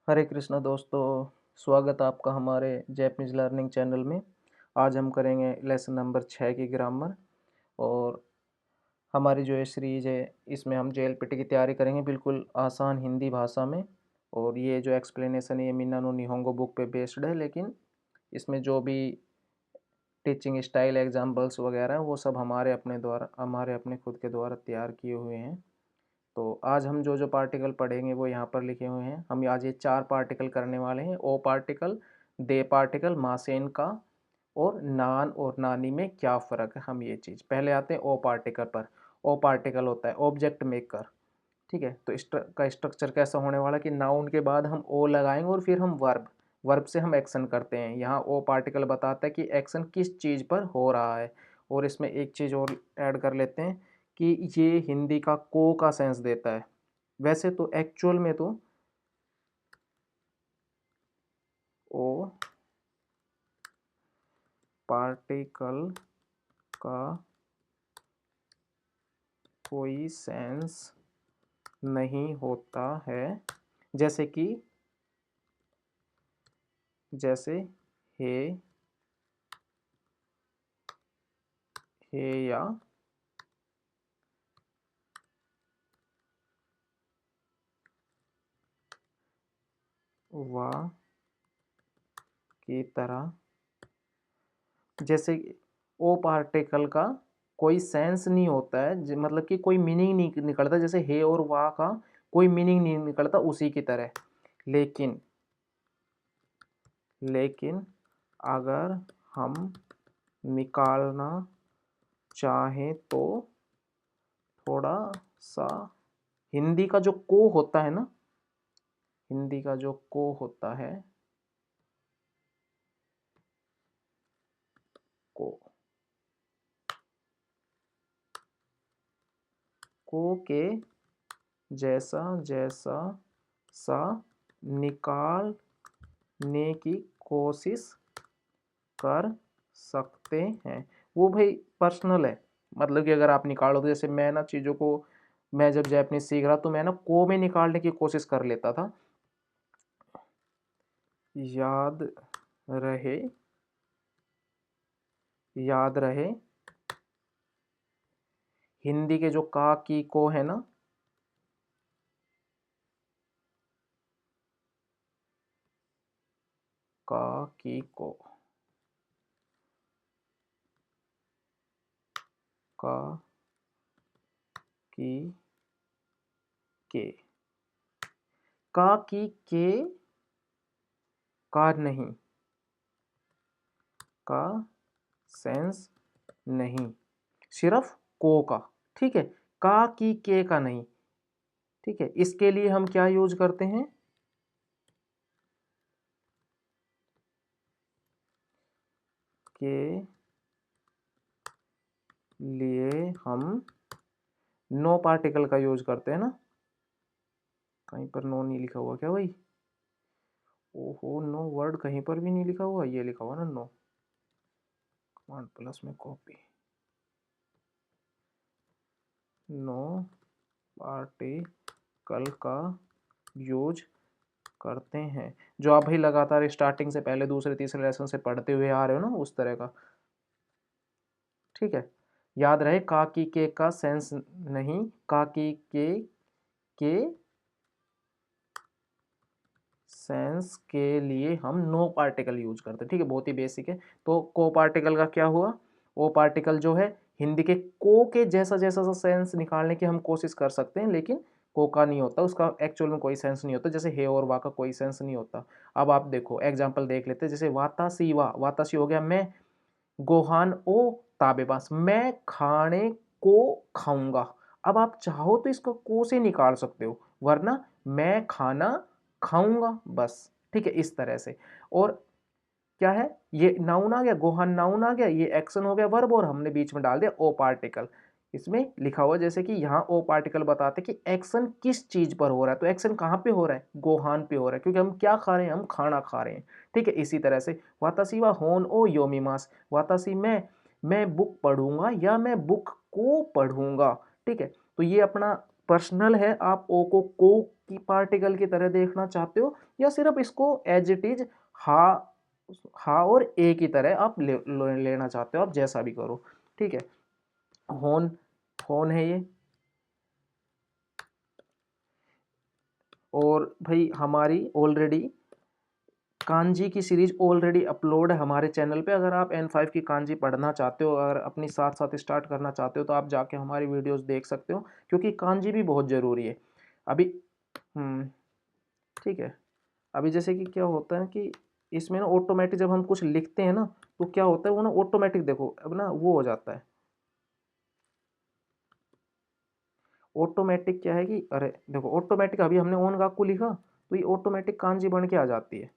हरे कृष्णा दोस्तों, स्वागत है आपका हमारे जैपनीज़ लर्निंग चैनल में। आज हम करेंगे लेसन नंबर 6 की ग्रामर। और हमारी जो ये सीरीज़ है इसमें हम जेएलपीटी की तैयारी करेंगे बिल्कुल आसान हिंदी भाषा में। और ये जो एक्सप्लेनेशन है ये मिन्ना नो निहोंगो बुक पे बेस्ड है, लेकिन इसमें जो भी टीचिंग स्टाइल एग्जाम्पल्स वगैरह हैं वो सब हमारे अपने खुद के द्वारा तैयार किए हुए हैं। तो आज हम जो जो पार्टिकल पढ़ेंगे वो यहाँ पर लिखे हुए हैं। हम आज ये 4 पार्टिकल करने वाले हैं। ओ पार्टिकल, दे पार्टिकल, मासेन का और नान और नानी में क्या फ़र्क है, हम ये चीज़ पहले आते हैं ओ पार्टिकल पर। ओ पार्टिकल होता है ऑब्जेक्ट मेकर। ठीक है, तो इसका स्ट्रक्चर कैसा होने वाला है कि नाउन के बाद हम ओ लगाएंगे और फिर हम वर्ब, वर्ब से हम एक्शन करते हैं। यहाँ ओ पार्टिकल बताता है कि एक्शन किस चीज़ पर हो रहा है। और इसमें एक चीज़ और ऐड कर लेते हैं कि ये हिंदी का को का सेंस देता है। वैसे तो एक्चुअल में तो ओ पार्टिकल का कोई सेंस नहीं होता है, जैसे कि जैसे हे, हे या वाह की तरह। जैसे ओ पार्टिकल का कोई सेंस नहीं होता है, मतलब कि कोई मीनिंग नहीं निकलता, जैसे हे और वाह का कोई मीनिंग नहीं निकलता उसी की तरह। लेकिन लेकिन अगर हम निकालना चाहें तो थोड़ा सा हिंदी का जो को होता है ना, हिंदी का जो को होता है, को को के जैसा जैसा सा निकालने की कोशिश कर सकते हैं। वो भाई पर्सनल है, मतलब कि अगर आप निकालो तो जैसे मैं ना चीज़ों को, मैं जब जैपनीज सीख रहा तो मैं ना को में निकालने की कोशिश कर लेता था। याद रहे, याद रहे हिंदी के जो का की को है ना, का की को, का की के, का की के का नहीं, का सेंस नहीं, सिर्फ को का। ठीक है, का की के का नहीं। ठीक है, इसके लिए हम क्या यूज करते हैं, के लिए हम नो पार्टिकल का यूज करते हैं ना। कहीं पर नो नहीं लिखा हुआ क्या भाई? ओहो, नो वर्ड कहीं पर भी नहीं लिखा हुआ, ये लिखा हुआ ना नो। कमांड प्लस में कॉपी, नो पार्टिकल का यूज करते हैं, जो आप भाई लगातार स्टार्टिंग से पहले दूसरे तीसरे लेसन से पढ़ते हुए आ रहे हो ना, उस तरह का। ठीक है, याद रहे का की के का सेंस नहीं, का की के सेंस के लिए हम नो पार्टिकल यूज करते हैं। ठीक है, बहुत ही बेसिक है। तो को पार्टिकल का क्या हुआ, ओ पार्टिकल जो है हिंदी के को के जैसा जैसा सा सेंस निकालने की हम कोशिश कर सकते हैं, लेकिन को का नहीं होता, उसका एक्चुअल में कोई सेंस नहीं होता, जैसे हे और वा का कोई सेंस नहीं होता। अब आप देखो एग्जाम्पल देख लेते हैं, जैसे वातासी वा, वातासी हो गया मैं, गोहान ओ ताबेबास, मैं खाने को खाऊंगा। अब आप चाहो तो इसको को से निकाल सकते हो, वरना मैं खाना खाऊंगा बस। ठीक है, इस तरह से। और क्या है, ये नाउन आ गया, गोहान नाउन आ गया, ये एक्शन हो गया वर्ब, और हमने बीच में डाल दिया ओ पार्टिकल। इसमें लिखा हुआ जैसे कि यहाँ ओ पार्टिकल बताते कि एक्शन किस चीज पर हो रहा है, तो एक्शन कहाँ पे हो रहा है, गोहान पे हो रहा है, क्योंकि हम क्या खा रहे हैं, हम खाना खा रहे हैं। ठीक है, इसी तरह से वातासी वा होन ओ योमिमास, वातासी मैं बुक पढ़ूंगा या मैं बुक को पढ़ूंगा। ठीक है, तो ये अपना पर्सनल है, आप ओ को की पार्टिकल की तरह देखना चाहते हो, या सिर्फ इसको एज इट इज हा हा और ए की तरह आप लेना चाहते हो, आप जैसा भी करो, ठीक है। होन, होन है ये। और भाई हमारी ऑलरेडी कांजी की सीरीज ऑलरेडी अपलोड है हमारे चैनल पे। अगर आप N5 की कांजी पढ़ना चाहते हो, अगर अपनी साथ साथ स्टार्ट करना चाहते हो, तो आप जाके हमारी वीडियोस देख सकते हो, क्योंकि कांजी भी बहुत ज़रूरी है अभी। ठीक है। अभी जैसे कि क्या होता है कि इसमें ना ऑटोमेटिक जब हम कुछ लिखते हैं ना, तो क्या होता है वो ना ऑटोमेटिक, देखो अब ना वो हो जाता है ऑटोमेटिक। क्या है कि अरे देखो ऑटोमेटिक, अभी हमने ओन गाकू लिखा तो ये ऑटोमेटिक कांजी बन के आ जाती है।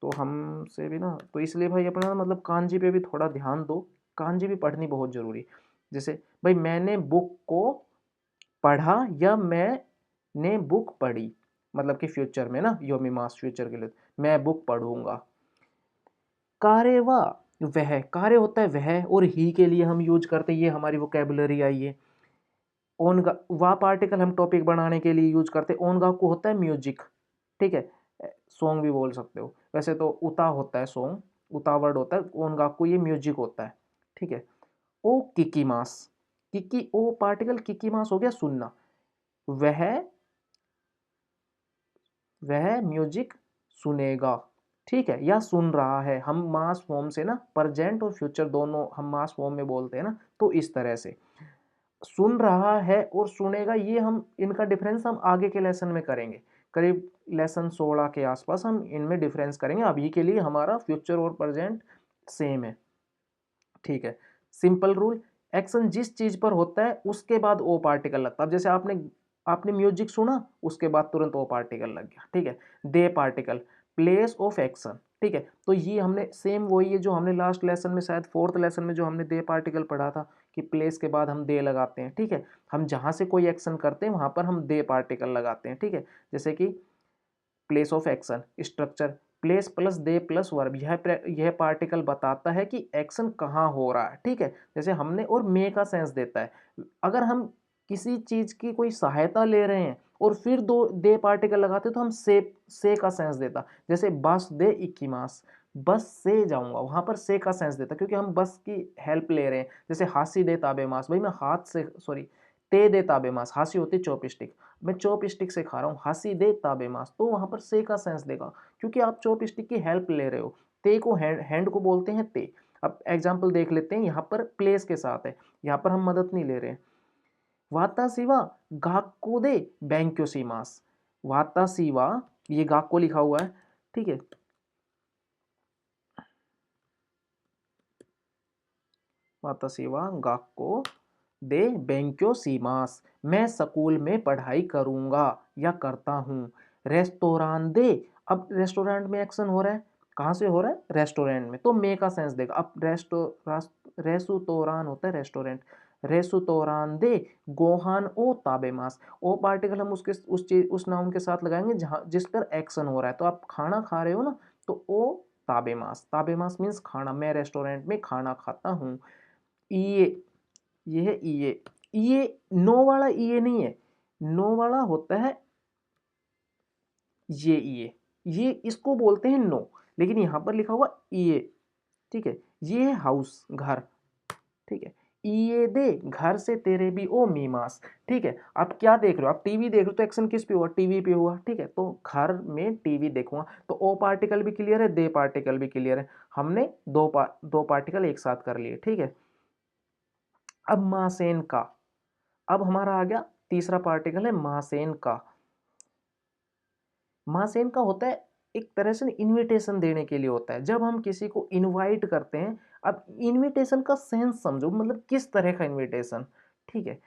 तो हमसे भी ना, तो इसलिए भाई अपना मतलब कांजी पे भी थोड़ा ध्यान दो, कांजी भी पढ़नी बहुत ज़रूरी। जैसे भाई मैंने बुक को पढ़ा या मैंने बुक पढ़ी, मतलब कि फ्यूचर में ना, योमी मास फ्यूचर के लिए मैं बुक पढ़ूंगा। कार्य वह, कार्य होता है वह, और ही के लिए हम यूज करते हैं, ये हमारी वोकेबुलरी आई है। ओन गा वा पार्टिकल हम टॉपिक बनाने के लिए यूज करते हैं। ओन गा को होता है म्यूजिक, ठीक है, सॉन्ग भी बोल सकते हो। वैसे तो उता होता है सॉन्ग, उता वर्ड होता है, ओन गा को ये म्यूजिक होता है, ठीक है। ओ किकीमास, किकी ओ पार्टिकल किकीमास हो गया सुनना। वह वह म्यूजिक सुनेगा, ठीक है, या सुन रहा है। हम मास फॉर्म से ना प्रेजेंट और फ्यूचर दोनों हम मास फॉर्म में बोलते हैं ना, तो इस तरह से सुन रहा है और सुनेगा, ये हम इनका डिफरेंस हम आगे के लेसन में करेंगे। करीब लेसन 16 के आसपास हम इनमें डिफरेंस करेंगे। अभी के लिए हमारा फ्यूचर और प्रेजेंट सेम है, ठीक है। सिंपल रूल, एक्शन जिस चीज पर होता है उसके बाद ओ पार्टिकल लगता है। अब जैसे आपने आपने म्यूजिक सुना, उसके बाद तुरंत ओ पार्टिकल लग गया, ठीक है। दे पार्टिकल, प्लेस ऑफ एक्शन, ठीक है। तो ये हमने सेम वही है जो हमने लास्ट लेसन में, शायद फोर्थ लेसन में, जो हमने दे पार्टिकल पढ़ा था कि प्लेस के बाद हम दे लगाते हैं, ठीक है। हम जहां से कोई एक्शन करते हैं वहां पर हम दे पार्टिकल लगाते हैं, ठीक है। जैसे कि place of action, structure, place plus they plus verb, यह पार्टिकल बताता है कि एक्शन कहाँ हो रहा है, ठीक है। जैसे हमने, और मे का सेंस देता है। अगर हम किसी चीज की कोई सहायता ले रहे हैं और फिर दो दे पार्टिकल लगाते तो हम से का सेंस देता। जैसे बस दे इक्कीमास, बस से जाऊंगा, वहां पर से का सेंस देता, क्योंकि हम बस की हेल्प ले रहे हैं। जैसे हासी दे ताबे मास, भाई मैं हाथ से, सॉरी, ते दे ताबे मास, हासी होती चॉपस्टिक, मैं चॉप स्टिक से खा रहा हूँ, हंसी दे ताबे मास, तो वहां पर से का सेंस देगा, क्योंकि आप चॉप स्टिक की हेल्प ले रहे हो। ते को हैंड को बोलते हैं ते। अब एग्जाम्पल देख लेते हैं, यहाँ पर प्लेस के साथ है, यहाँ पर हम मदद नहीं ले रहे हैं। वाता सिवा गाक्को दे बैंक्यो सीमास, वाता सिवा, ये गाक्को लिखा हुआ है, ठीक है। वाता सिवा गाक्को दे बैंक्यो सीमास, मैं स्कूल में पढ़ाई करूंगा या करता हूँ। रेस्टोरान दे, अब रेस्टोरेंट में एक्शन हो रहा है, कहाँ से हो रहा है, रेस्टोरेंट में, तो मे का सेंस देगा। अब रेसुतोरान होता है रेस्टोरेंट, रेसुतोरान दे गोहान ओ ताबेमास, ओ पार्टिकल हम उसके उस चीज उस नाउन के साथ लगाएंगे जहाँ जिस पर एक्शन हो रहा है। तो आप खाना खा रहे हो ना, तो ओ ताबेमास, ताबेमास मीन्स खाना, मैं रेस्टोरेंट में खाना खाता हूँ। ये ये है ये नो वाला ये नहीं है, नो वाला होता है ये इसको बोलते हैं नो, लेकिन यहां पर लिखा हुआ ये, ठीक है। ये है हाउस, घर, ठीक है। ये दे घर से तेरे भी ओ मीमास, ठीक है। आप क्या देख रहे हो, आप टीवी देख रहे हो, तो एक्शन किस पे हुआ, टीवी पे हुआ, ठीक है। तो घर में टीवी देखूंगा, तो ओ पार्टिकल भी क्लियर है, दे पार्टिकल भी क्लियर है, हमने दो पार्टिकल एक साथ कर लिए, ठीक है। अब मासेन का, अब हमारा आ गया तीसरा पार्टिकल है मासेन का। मासेन का होता है एक तरह से इनविटेशन देने के लिए होता है, जब हम किसी को इनवाइट करते हैं। अब इनविटेशन का सेंस समझो, मतलब किस तरह का इनविटेशन, ठीक है।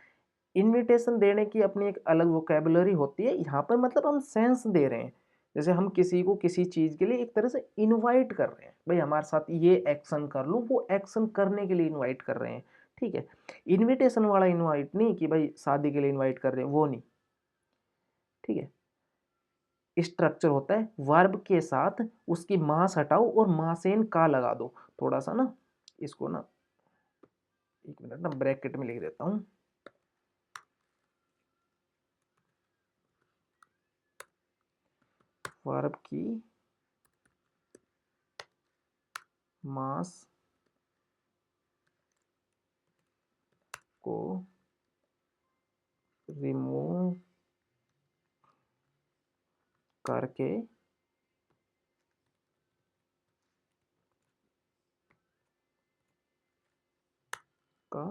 इनविटेशन देने की अपनी एक अलग वोकेबुलरी होती है, यहाँ पर मतलब हम सेंस दे रहे हैं। जैसे हम किसी को किसी चीज के लिए एक तरह से इनवाइट कर रहे हैं, भाई हमारे साथ ये एक्शन कर लो, वो एक्शन करने के लिए इनवाइट कर रहे हैं, ठीक है। इनविटेशन वाला इनवाइट नहीं कि भाई शादी के लिए इनवाइट कर रहे हैं, वो नहीं, ठीक है। स्ट्रक्चर होता है वर्ब के साथ उसकी मास हटाओ और मासेन का लगा दो। थोड़ा सा ना इसको ना, एक मिनट ना ब्रैकेट में लिख देता हूं। वर्ब की मास को रिमूव करके का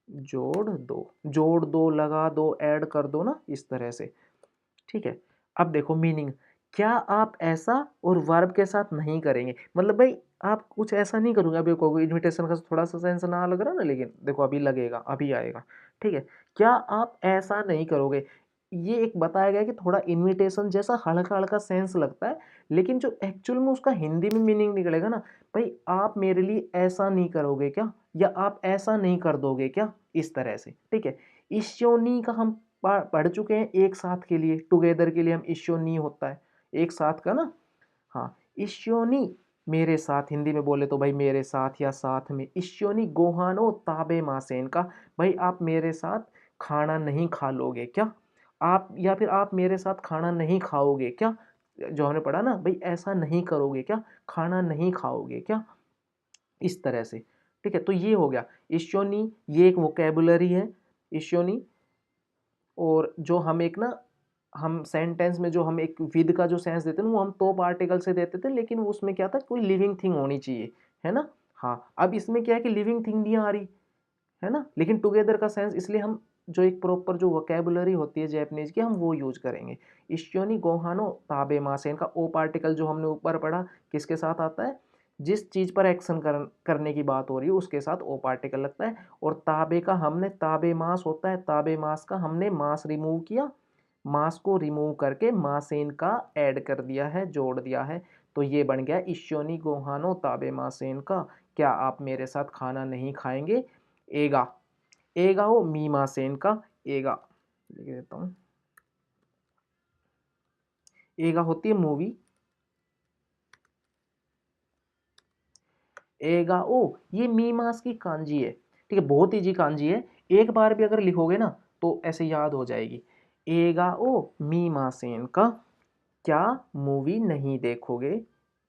जोड़ दो, लगा दो, ऐड कर दो ना, इस तरह से। ठीक है, अब देखो मीनिंग, क्या आप ऐसा और वर्ब के साथ नहीं करेंगे, मतलब भाई आप कुछ ऐसा नहीं करोगे। अभी कहोगे इन्विटेशन का थोड़ा सा सेंस ना लग रहा ना, लेकिन देखो अभी लगेगा, अभी आएगा। ठीक है, क्या आप ऐसा नहीं करोगे, ये एक बताया गया कि थोड़ा इन्विटेशन जैसा हल्का हल्का सेंस लगता है, लेकिन जो एक्चुअल में उसका हिंदी में मीनिंग निकलेगा ना, भाई आप मेरे लिए ऐसा नहीं करोगे क्या, या आप ऐसा नहीं कर दोगे क्या, इस तरह से। ठीक है, ईशोनी का हम पढ़ चुके हैं, एक साथ के लिए, टुगेदर के लिए हम ईशोनी होता है, एक साथ का ना। हाँ, ईशोनी मेरे साथ, हिंदी में बोले तो भाई मेरे साथ या साथ में। ईशोनी गोहानो ताबे मासेन का, भाई आप मेरे साथ खाना नहीं खा लोगे क्या, आप, या फिर आप मेरे साथ खाना नहीं खाओगे क्या, जो हमने पढ़ा ना, भाई ऐसा नहीं करोगे क्या, खाना नहीं खाओगे क्या, इस तरह से। ठीक है, तो ये हो गया ईशोनी, ये एक वोकेबुलरी है ईशोनी। और जो हम एक ना, हम सेंटेंस में जो हम एक विद का जो सेंस देते हैं वो हम तो पार्टिकल से देते थे, लेकिन उसमें क्या था, कोई लिविंग थिंग होनी चाहिए, है ना। हाँ, अब इसमें क्या है कि लिविंग थिंग नहीं आ रही है ना, लेकिन टुगेदर का सेंस, इसलिए हम जो एक प्रॉपर जो वोकेबुलरी होती है जैपनीज की, हम वो यूज करेंगे। इश्योनी गोहानो ताबे मासेन का ओ पार्टिकल जो हमने ऊपर पढ़ा, किसके साथ आता है, जिस चीज पर एक्शन करने की बात हो रही है उसके साथ ओ पार्टिकल लगता है। और ताबे का हमने, ताबे मास होता है, ताबे मास का हमने मास रिमूव किया, मास को रिमूव करके मासेन का ऐड कर दिया है, जोड़ दिया है। तो ये बन गया इश्योनी गोहानो ताबे मासेन का, क्या आप मेरे साथ खाना नहीं खाएंगे। एगा, एगा हो मीमा सेन का, एगा लिख देता हूं, एगा होती है मूवी, एगा ओ, ये मीमास की कांजी है। ठीक है, बहुत इजी कांजी है, एक बार भी अगर लिखोगे ना तो ऐसे याद हो जाएगी। एगा ओ मीमा सेन का, क्या मूवी नहीं देखोगे,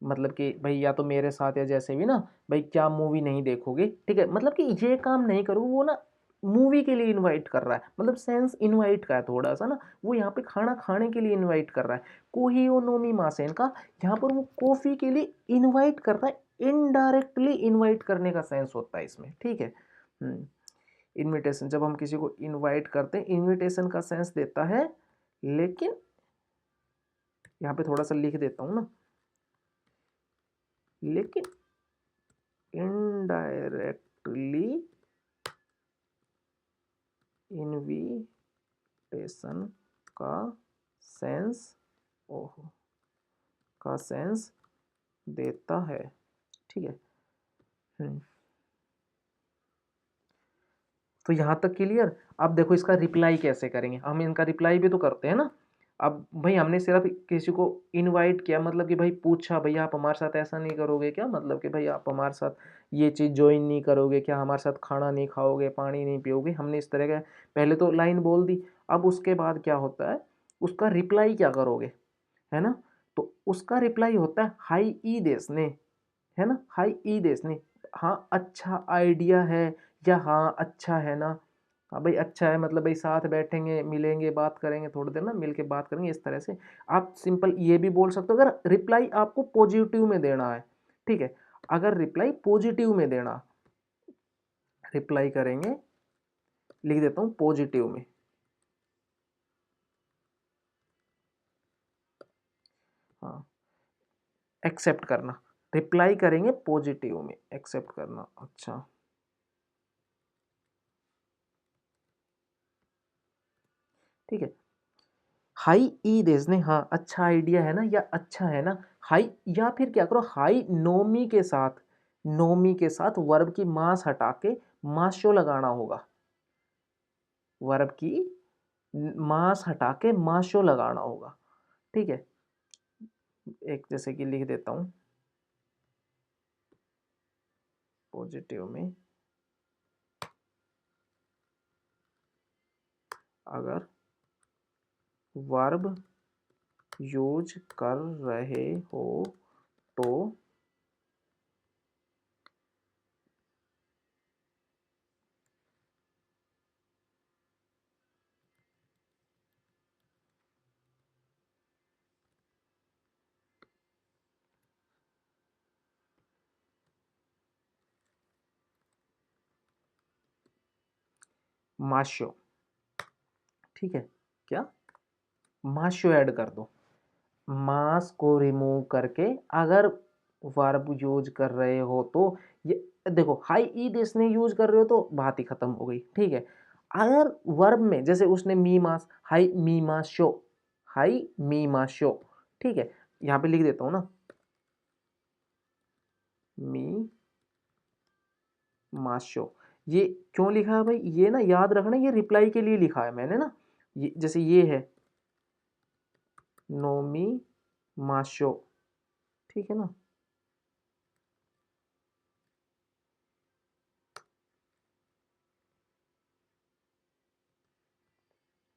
मतलब कि भाई या तो मेरे साथ या जैसे भी ना, भाई क्या मूवी नहीं देखोगे। ठीक है, मतलब कि ये काम नहीं करो, वो ना मूवी के लिए इनवाइट कर रहा है, मतलब सेंस इनवाइट का है थोड़ा सा ना, वो यहाँ पे खाना खाने के लिए इनवाइट कर रहा है। कोहियो नोमी मासेन का, यहाँ पर वो कॉफी के लिए इनवाइट कर रहा है, इनडायरेक्टली इनवाइट करने का सेंस होता है इसमें। ठीक है, इनविटेशन, जब हम किसी को इनवाइट करते हैं, इनविटेशन का सेंस देता है, लेकिन यहाँ पे थोड़ा सा लिख देता हूँ ना, लेकिन इनडायरेक्टली इनविटेशन का सेंस, ओहो, का सेंस देता है। ठीक है, तो यहाँ तक क्लियर। अब देखो इसका रिप्लाई कैसे करेंगे, हम इनका रिप्लाई भी तो करते हैं ना। अब भाई हमने सिर्फ किसी को इनवाइट किया, मतलब कि भाई पूछा, भाई आप हमारे साथ ऐसा नहीं करोगे क्या, मतलब कि भाई आप हमारे साथ ये चीज़ ज्वाइन नहीं करोगे क्या, हमारे साथ खाना नहीं खाओगे, पानी नहीं पियोगे, हमने इस तरह का पहले तो लाइन बोल दी। अब उसके बाद क्या होता है, उसका रिप्लाई क्या करोगे, है ना। तो उसका रिप्लाई होता है हाई ई देश ने, है ना, हाई ई देश ने, हाँ अच्छा आइडिया है, या हाँ अच्छा है ना। हाँ भाई अच्छा है, मतलब भाई साथ बैठेंगे, मिलेंगे, बात करेंगे, थोड़ी देर ना मिल के बात करेंगे, इस तरह से आप सिंपल ये भी बोल सकते हो, अगर रिप्लाई आपको पॉजिटिव में देना है। ठीक है, अगर रिप्लाई पॉजिटिव में देना, रिप्लाई करेंगे, लिख देता हूँ पॉजिटिव में। हाँ, एक्सेप्ट करना, रिप्लाई करेंगे पॉजिटिव में, एक्सेप्ट करना। अच्छा, ठीक है, हाई ई देने, हाँ अच्छा आइडिया है ना, या अच्छा है ना, हाई, या फिर क्या करो, हाई नोमी के साथ, नोमी के साथ वर्ब की मास हटा के माशो लगाना होगा, वर्ब की मास हटा के माशो लगाना होगा। ठीक है, एक जैसे कि लिख देता हूं पॉजिटिव में, अगर वर्ब यूज कर रहे हो तो माशो, ठीक है, क्या, माशो ऐड कर दो। मास को रिमूव करके अगर वर्ब यूज कर रहे हो तो ये देखो, हाई ई देसने यूज कर रहे हो तो बात ही खत्म हो गई, ठीक है। अगर वर्ब में जैसे उसने मी मास, हाई मी मास शो, हाई मी मास शो, ठीक है, यहां पे लिख देता हूं ना, मी मास शो। ये क्यों लिखा है भाई, ये ना याद रखना, ये रिप्लाई के लिए लिखा है मैंने ना, ये जैसे ये है नोमी माशो, ठीक है ना।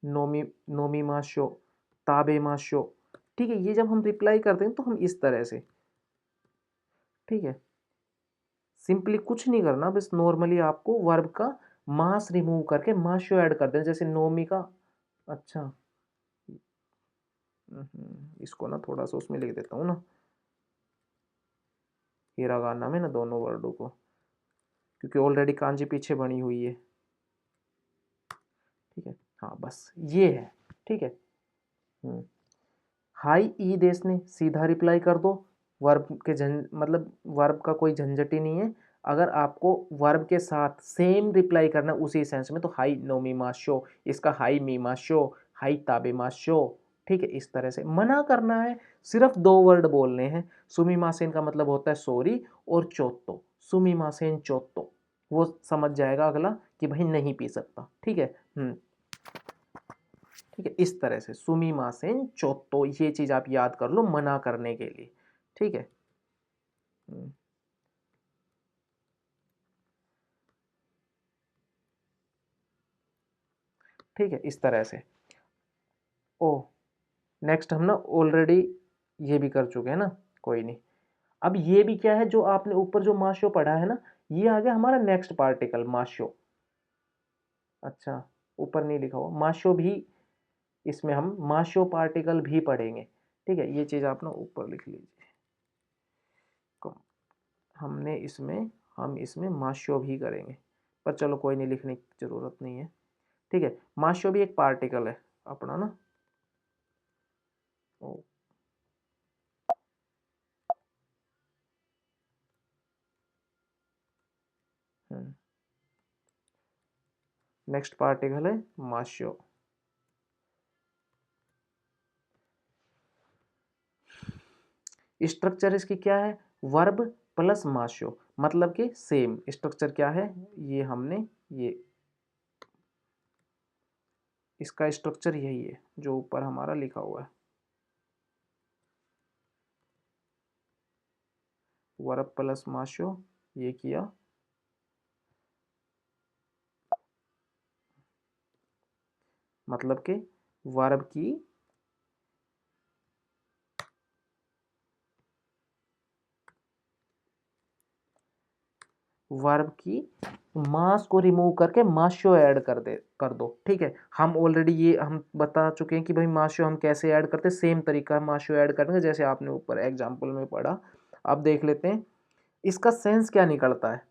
नोमी, नोमी माशो, ताबे माशो, ठीक है। ये जब हम रिप्लाई करते हैं तो हम इस तरह से, ठीक है, सिंपली कुछ नहीं करना, बस नॉर्मली आपको वर्ब का मास रिमूव करके माशो ऐड कर देना, जैसे नोमी का। अच्छा, इसको ना थोड़ा सा उसमें लिख देता हूँ ना, हिरागाना में ना दोनों वर्डों को, क्योंकि ऑलरेडी कांजी पीछे बनी हुई है, ठीक है। हाँ बस ये है, ठीक है। हाई ई देश ने सीधा रिप्लाई कर दो, वर्ब के मतलब वर्ब का कोई झंझट ही नहीं है। अगर आपको वर्ब के साथ सेम रिप्लाई करना उसी सेंस में तो हाई नोमी मा शो, इसका हाई मी मा शो, हाई ताबे मा शो, ठीक है। इस तरह से मना करना है, सिर्फ दो वर्ड बोलने हैं। सुमी मासेन का मतलब होता है सॉरी, और चोत्तो, सुमी मासेन चोत्तो, वो समझ जाएगा अगला कि भाई नहीं पी सकता, ठीक है। ठीक है, इस तरह से सुमी मासेन चोत्तो, ये चीज आप याद कर लो मना करने के लिए, ठीक है। हम्म, ठीक है, इस तरह से। ओ, नेक्स्ट हम ना ऑलरेडी ये भी कर चुके हैं ना, कोई नहीं। अब ये भी क्या है, जो आपने ऊपर जो माशो पढ़ा है ना, ये आ गया हमारा नेक्स्ट पार्टिकल माशो। अच्छा, ऊपर नहीं लिखा हुआ माशो भी, इसमें हम माशो पार्टिकल भी पढ़ेंगे, ठीक है। ये चीज आप ना ऊपर लिख लीजिए, हमने इसमें, हम इसमें माशो भी करेंगे, पर चलो कोई नहीं, लिखने की जरूरत नहीं है, ठीक है। माशो भी एक पार्टिकल है अपना ना। ओ, नेक्स्ट पार्टिकल है माशो। स्ट्रक्चर इसकी क्या है, वर्ब प्लस माशो, मतलब कि सेम स्ट्रक्चर क्या है, ये हमने, ये इसका स्ट्रक्चर यही है जो ऊपर हमारा लिखा हुआ है, वर्ब प्लस माशो, ये किया, मतलब कि वर्ब की, वर्ब की मास को रिमूव करके माशो ऐड कर दो, ठीक है। हम ऑलरेडी ये हम बता चुके हैं कि भाई माशो हम कैसे ऐड करते हैं, सेम तरीका है माशो ऐड करने का, जैसे आपने ऊपर एग्जांपल में पढ़ा। अब देख लेते हैं इसका सेंस क्या निकलता है,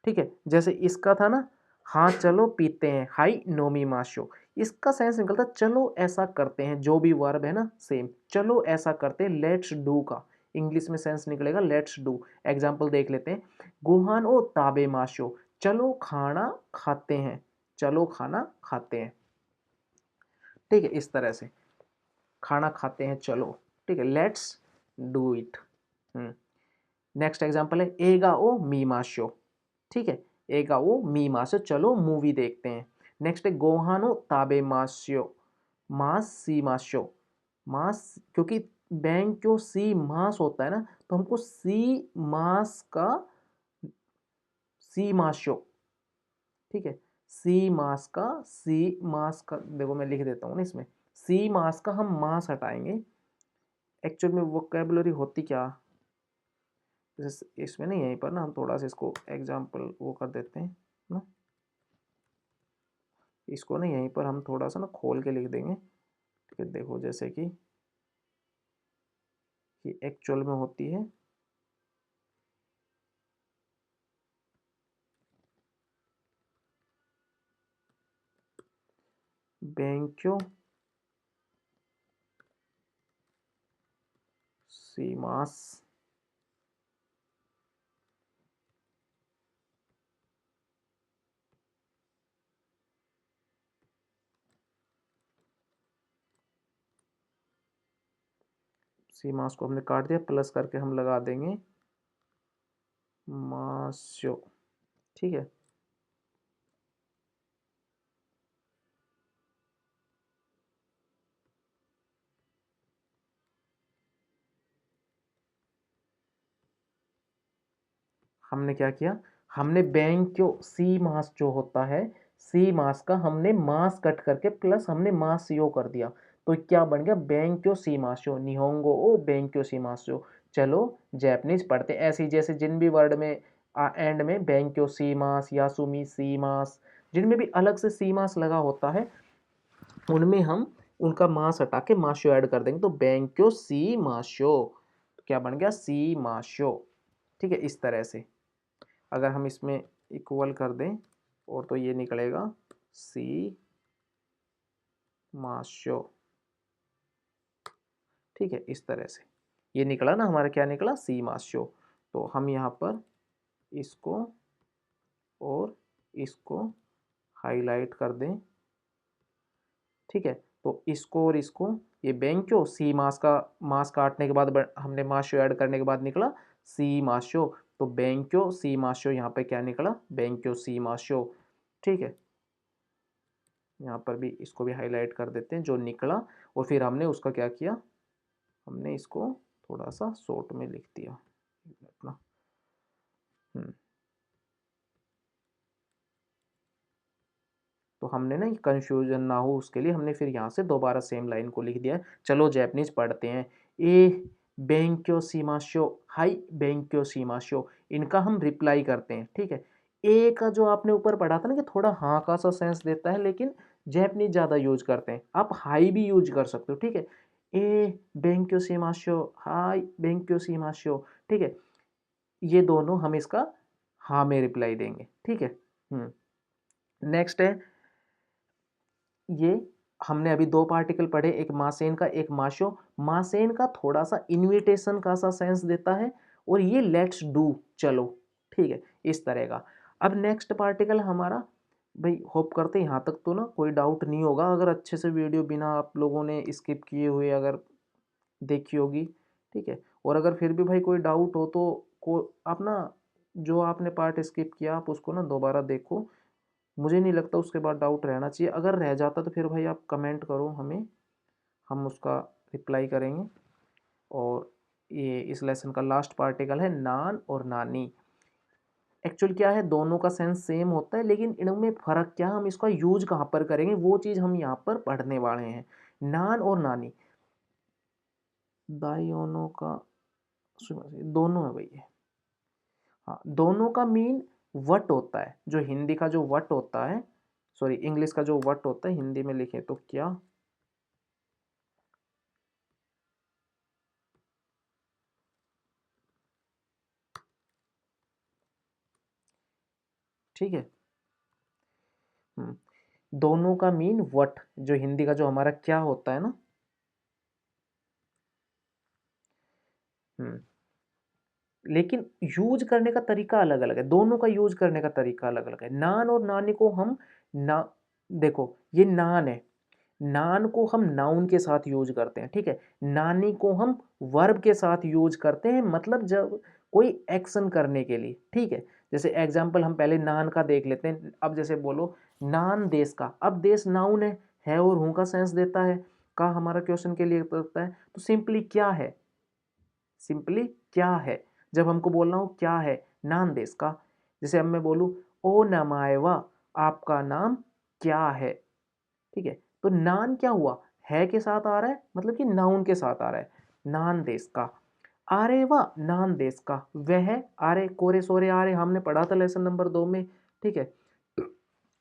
ठीक है। जैसे इसका था ना, हाँ चलो पीते हैं, हाई नोमी माशो, इसका सेंस निकलता है चलो ऐसा करते हैं, जो भी वर्ब है ना सेम, चलो ऐसा करते हैं, लेट्स डू का इंग्लिश में सेंस निकलेगा लेट्स डू। एग्जाम्पल देख लेते हैं, गोहान ओ ताबे माशो, चलो खाना खाते हैं, चलो खाना खाते हैं, ठीक है। इस तरह से खाना खाते हैं चलो, ठीक है, let's do it. Next example है एगा ओ मीमाशो, ठीक है, एगा ओ मीमाशो, चलो मूवी देखते हैं। नेक्स्ट है गोहानो ताबे मास्यो, मास सी माशो, मास, क्योंकि बैंक जो सी मास होता है ना, तो हमको सी मास का सी माशो, ठीक है। सी मास का देखो मैं लिख देता हूँ ना इसमें, सी मास का हम मास हटाएंगे, एक्चुअल में वोकेबुलरी होती क्या, जैसे इसमें नहीं, यहीं पर ना हम थोड़ा सा इसको एग्जाम्पल वो कर देते हैं ना, इसको ना यहीं पर हम थोड़ा सा ना खोल के लिख देंगे। ठीक है, देखो जैसे कि एक्चुअल में होती है बैंक्यो सीमास सीमास को हमने काट दिया, प्लस करके हम लगा देंगे मास्यो। ठीक है, हमने क्या किया, हमने बैंक्यो सी मास जो होता है, सी मास का हमने मास कट करके प्लस हमने मास्यो कर दिया, तो क्या बन गया बैंक्यो सी मास्यो, निहोंगो ओ बैंक्यो सी मास्यो। चलो जैपनीज पढ़ते ऐसे ही, जैसे जिन भी वर्ड में एंड में बैंक्यो सी मास, यासुमी सी मास, जिनमें भी अलग से सी मास लगा होता है, उनमें हम उनका मास हटा के मास्यो ऐड कर देंगे, तो बैंक्यो सी मास्यो, तो क्या बन गया सी मास्यो। ठीक है, इस तरह से अगर हम इसमें इक्वल कर दें और तो ये निकलेगा सी मास्यो। ठीक है, इस तरह से ये निकला ना हमारा, क्या निकला सी मास्यो। तो हम यहाँ पर इसको और इसको हाईलाइट कर दें। ठीक है, तो इसको और इसको, ये बैंक्यो सी मास का मास काटने के बाद हमने मास्यो ऐड करने के बाद निकला सी मास्यो, तो बैंक्यो सी मास्यो यहाँ पे क्या निकला बैंक्यो सी मास्यो। ठीक है, यहाँ पर भी इसको भी हाईलाइट कर देते हैं जो निकला, और फिर हमने उसका क्या किया, हमने इसको थोड़ा सा शॉर्ट में लिख दिया अपना। तो हमने ना कंफ्यूजन ना हो उसके लिए हमने फिर यहाँ से दोबारा सेम लाइन को लिख दिया है। चलो जैपनीज पढ़ते हैं। ए बेंक्यो सीमाशो, हाई बेंक्यो सीमाशो, इनका हम रिप्लाई करते हैं। ठीक है, ए का जो आपने ऊपर पढ़ा था ना कि थोड़ा हाँ का सा सेंस देता है, लेकिन जैपनीज ज़्यादा यूज करते हैं, आप हाई भी यूज कर सकते हो। ठीक है, ए बेंक्यो सीमाशो, हाई बेंक्यो सीमाशो। ठीक है, ये दोनों हम इसका हाँ में रिप्लाई देंगे। ठीक है, नेक्स्ट है ये, हमने अभी दो पार्टिकल पढ़े, एक मासेन का एक माशो। मासेन का थोड़ा सा इनविटेशन का सा सेंस देता है, और ये लेट्स डू, चलो। ठीक है, इस तरह का। अब नेक्स्ट पार्टिकल हमारा, भाई होप करते हैं यहाँ तक तो ना कोई डाउट नहीं होगा, अगर अच्छे से वीडियो बिना आप लोगों ने स्किप किए हुए अगर देखी होगी। ठीक है, और अगर फिर भी भाई कोई डाउट हो तो आप ना जो आपने पार्ट स्किप किया आप उसको ना दोबारा देखो, मुझे नहीं लगता उसके बाद डाउट रहना चाहिए, अगर रह जाता तो फिर भाई आप कमेंट करो हमें, हम उसका रिप्लाई करेंगे। और ये इस लेसन का लास्ट पार्टिकल है नान और नानी। एक्चुअल क्या है, दोनों का सेंस सेम होता है, लेकिन इनमें फ़र्क क्या है, हम इसका यूज कहाँ पर करेंगे वो चीज़ हम यहाँ पर पढ़ने वाले हैं। नान और नानी, दाइयोनो का दोनों है भैया। हाँ, दोनों का मीन वट होता है, जो हिंदी का जो वट होता है, सॉरी इंग्लिश का जो वट होता है, हिंदी में लिखे तो क्या। ठीक है, दोनों का मीन वट, जो हिंदी का जो हमारा क्या होता है ना। हम्म लेकिन यूज करने का तरीका अलग अलग है, दोनों का यूज करने का तरीका अलग अलग है। नान और नानी को हम ना, देखो ये नान है, नान को हम नाउन के साथ यूज करते हैं। ठीक है, नानी को हम वर्ब के साथ यूज करते हैं, मतलब जब कोई एक्शन करने के लिए। ठीक है, जैसे एग्जाम्पल हम पहले नान का देख लेते हैं। अब जैसे बोलो नान देश का, अब देश नाउन है और हूं का सेंस देता है, का हमारा क्वेश्चन के लिए होता है, तो सिंपली क्या है, सिंपली क्या है, जब हमको बोलना हो क्या है नाम देश का। जैसे अब मैं बोलूँ ओ नमाएवा, आपका नाम क्या है। ठीक है, तो नान क्या हुआ, है के साथ आ रहा है, मतलब कि नाउन के साथ आ रहा है। नान देश का। आरे व नान देश का, वह आरे कोरे सोरे आरे हमने पढ़ा था लेसन नंबर 2 में, ठीक है।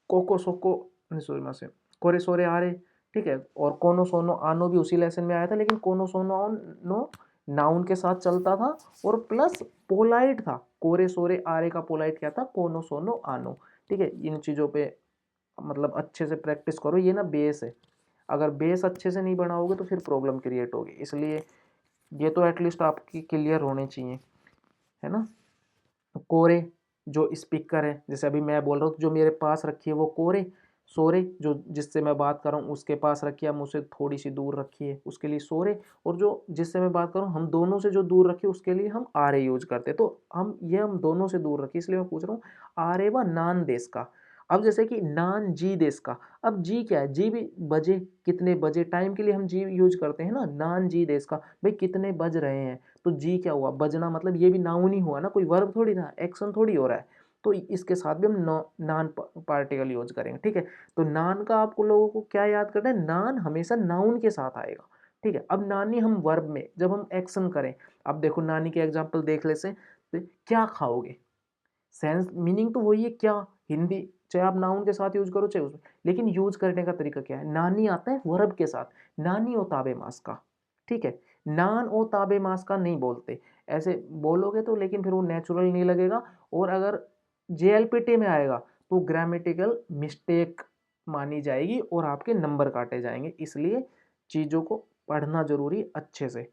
कोको सोको सॉरी मासे कोरे सोरे आरे, ठीक है। और कोनो सोनो आनो भी उसी लेसन में आया था, लेकिन कोनो सोनो नो नाउन के साथ चलता था और प्लस पोलाइट था। कोरे सोरे आरे का पोलाइट क्या था, कोनो सोनो आनो, ठीक है। इन चीज़ों पे मतलब अच्छे से प्रैक्टिस करो, ये ना बेस है। अगर बेस अच्छे से नहीं बनाओगे तो फिर प्रॉब्लम क्रिएट होगी, इसलिए ये तो एटलीस्ट आपकी क्लियर होने चाहिए, है ना। कोरे जो स्पीकर है, जैसे अभी मैं बोल रहा हूँ, जो मेरे पास रखी है वो कोरे। सोरे जो जिससे मैं बात कर रहा हूँ उसके पास रखिए, हम उसे थोड़ी सी दूर रखिए, उसके लिए सोरे। और जो जिससे मैं बात कर रहा हूँ हम दोनों से जो दूर रखिए उसके लिए हम आरे यूज करते हैं। तो हम दोनों से दूर रखिए, इसलिए मैं पूछ रहा हूँ आरे व नान देश का। अब जैसे कि नान जी देश का, अब जी क्या है, जी भी बजे, कितने बजे, टाइम के लिए हम जी यूज करते हैं ना। नान जी देश का, भाई कितने बज रहे हैं, तो जी क्या हुआ, बजना, मतलब ये भी नाउन ही हुआ ना, कोई वर्ब थोड़ी ना, एक्शन थोड़ी हो रहा है। तो इसके साथ भी हम नान पार्टिकल यूज करेंगे, ठीक है। तो नान का आपको लोगों को क्या याद करना है, नान हमेशा नाउन के साथ आएगा, ठीक है। अब नानी हम वर्ब में जब हम एक्शन करें, अब देखो नानी के एग्जाम्पल देख ले से, तो क्या खाओगे, सेंस मीनिंग तो वही है क्या, हिंदी चाहे आप नाउन के साथ यूज करो चाहे उसमें, लेकिन यूज करने का तरीका क्या है। नानी आता है वर्ब के साथ, नानी ओ ताबे मास का, ठीक है। नान ओ ताबे मास का नहीं बोलते, ऐसे बोलोगे तो लेकिन फिर वो नेचुरल नहीं लगेगा। और अगर जेएलपीटी में आएगा तो ग्रामेटिकल मिस्टेक मानी जाएगी और आपके नंबर काटे जाएंगे, इसलिए चीज़ों को पढ़ना जरूरी अच्छे से।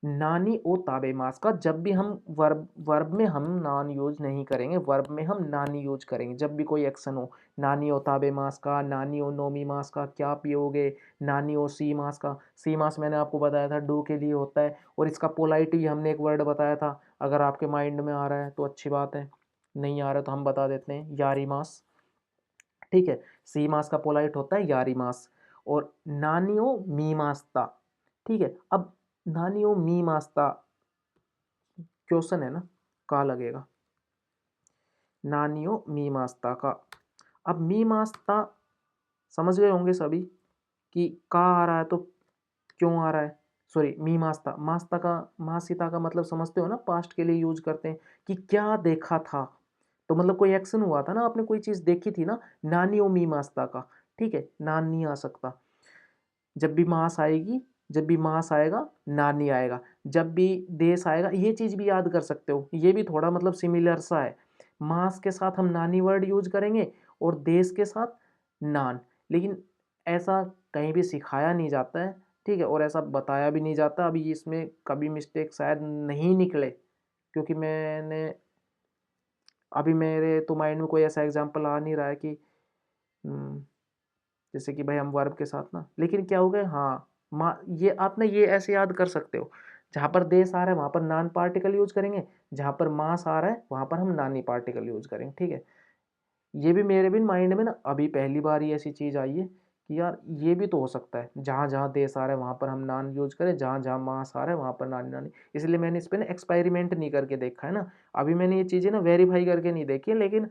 नानी ओ ताबे मास का, जब भी हम वर्ब में हम नान यूज नहीं करेंगे, वर्ब में हम नानी यूज करेंगे जब भी कोई एक्शन हो। नानी ओ ताबे मास का, नानी ओ नोमी मास का, क्या पियोगे, नानी ओ सी मास का। सी मास मैंने आपको बताया था डू के लिए होता है, और इसका पोलाइट भी हमने एक वर्ड बताया था। अगर आपके माइंड में आ रहा है तो अच्छी बात है, नहीं आ रहा तो हम बता देते हैं, यारी मास, ठीक है। सी मास का पोलाइट होता है यारी मास। और नानियो मी मास्ता, ठीक है। अब नानियो मी मास्ता क्वेश्चन है ना, का लगेगा, नानियो मी मास्ता का। अब मी मास्ता समझ गए होंगे सभी कि का आ रहा है तो क्यों आ रहा है। सॉरी, मी मास्ता, मास्ता का मासीता का मतलब समझते हो ना, पास्ट के लिए यूज करते हैं कि क्या देखा था, तो मतलब कोई एक्शन हुआ था ना, आपने कोई चीज देखी थी ना। नानी ओ मी मास्ता का, ठीक है, नान नहीं आ सकता। जब भी मास आएगी, जब भी मास आएगा नानी आएगा, जब भी देश आएगा, ये चीज भी याद कर सकते हो, ये भी थोड़ा मतलब सिमिलर सा है। मास के साथ हम नानी वर्ड यूज करेंगे और देश के साथ नान, लेकिन ऐसा कहीं भी सिखाया नहीं जाता है, ठीक है, और ऐसा बताया भी नहीं जाता। अभी इसमें कभी मिस्टेक शायद नहीं निकले, क्योंकि मैंने अभी मेरे तो माइंड में कोई ऐसा एग्जाम्पल आ नहीं रहा है कि जैसे कि भाई हम वर्ब के साथ ना, लेकिन क्या हो गया, हाँ मा ये आप ना ये ऐसे याद कर सकते हो, जहाँ पर देश आ रहा है वहाँ पर नान पार्टिकल यूज करेंगे, जहाँ पर मास आ रहा है वहाँ पर हम नानी पार्टिकल यूज करेंगे, ठीक है। ये भी मेरे भी माइंड में ना अभी पहली बार ही ऐसी चीज़ आई है कि यार ये भी तो हो सकता है, जहाँ जहाँ देश आ रहा है वहाँ पर हम नान यूज करें, जहाँ जहाँ मास आ रहा है वहाँ पर नानी नानी। इसलिए मैंने इस पर ना एक्सपेरिमेंट नहीं करके देखा है ना, अभी मैंने ये चीज़ें ना वेरीफाई करके नहीं देखी है, लेकिन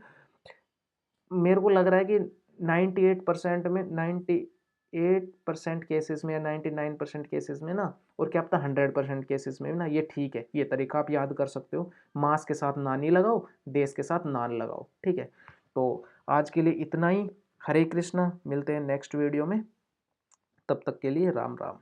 मेरे को लग रहा है कि 98% में 98% केसेस में या 99% केसेस में ना, और क्या पता 100% केसेस में ना, ये ठीक है, ये तरीका आप याद कर सकते हो। मास के साथ नानी लगाओ, देश के साथ नान लगाओ, ठीक है। तो आज के लिए इतना ही। हरे कृष्णा, मिलते हैं नेक्स्ट वीडियो में, तब तक के लिए राम राम।